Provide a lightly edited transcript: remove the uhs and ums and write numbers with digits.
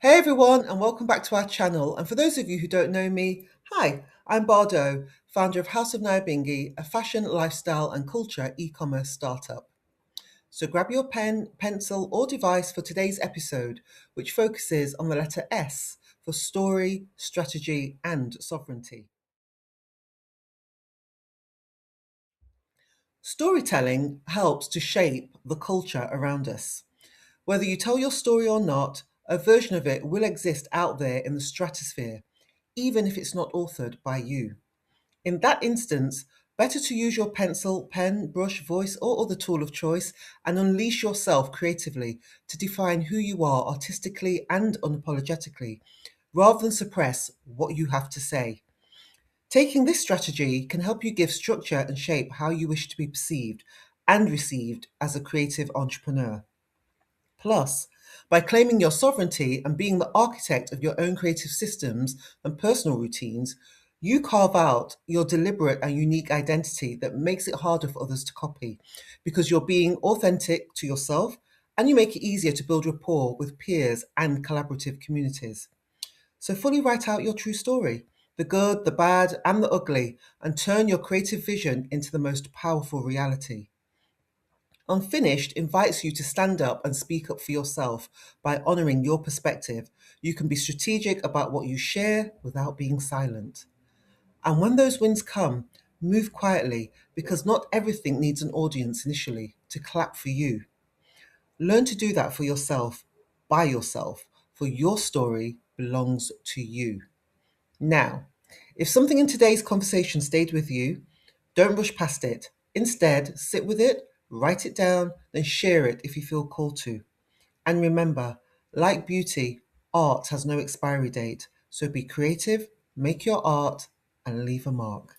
Hey everyone, and welcome back to our channel. And for those of you who don't know me, hi, I'm Bardo, founder of HouseofNyabinghi, a fashion, lifestyle, and culture e-commerce startup. So grab your pen, pencil, or device for today's episode, which focuses on the letter S for story, strategy, and sovereignty. Storytelling helps to shape the culture around us. Whether you tell your story or not, a version of it will exist out there in the stratosphere, even if it's not authored by you. In that instance, better to use your pencil, pen, brush, voice, or other tool of choice and unleash yourself creatively to define who you are artistically and unapologetically, rather than suppress what you have to say. Taking this strategy can help you give structure and shape how you wish to be perceived and received as a creative entrepreneur. Plus, by claiming your sovereignty and being the architect of your own creative systems and personal routines, you carve out your deliberate and unique identity that makes it harder for others to copy because you're being authentic to yourself and you make it easier to build rapport with peers and collaborative communities. So, fully write out your true story, the good, the bad, and the ugly, and turn your creative vision into the most powerful reality. Unfinished invites you to stand up and speak up for yourself by honoring your perspective. You can be strategic about what you share without being silent. And when those wins come, move quietly because not everything needs an audience initially to clap for you. Learn to do that for yourself, by yourself, for your story belongs to you. Now, if something in today's conversation stayed with you, don't rush past it. Instead, sit with it, write it down, then share it if you feel called to. And remember, like beauty, art has no expiry date. So be creative, make your art, and leave a mark.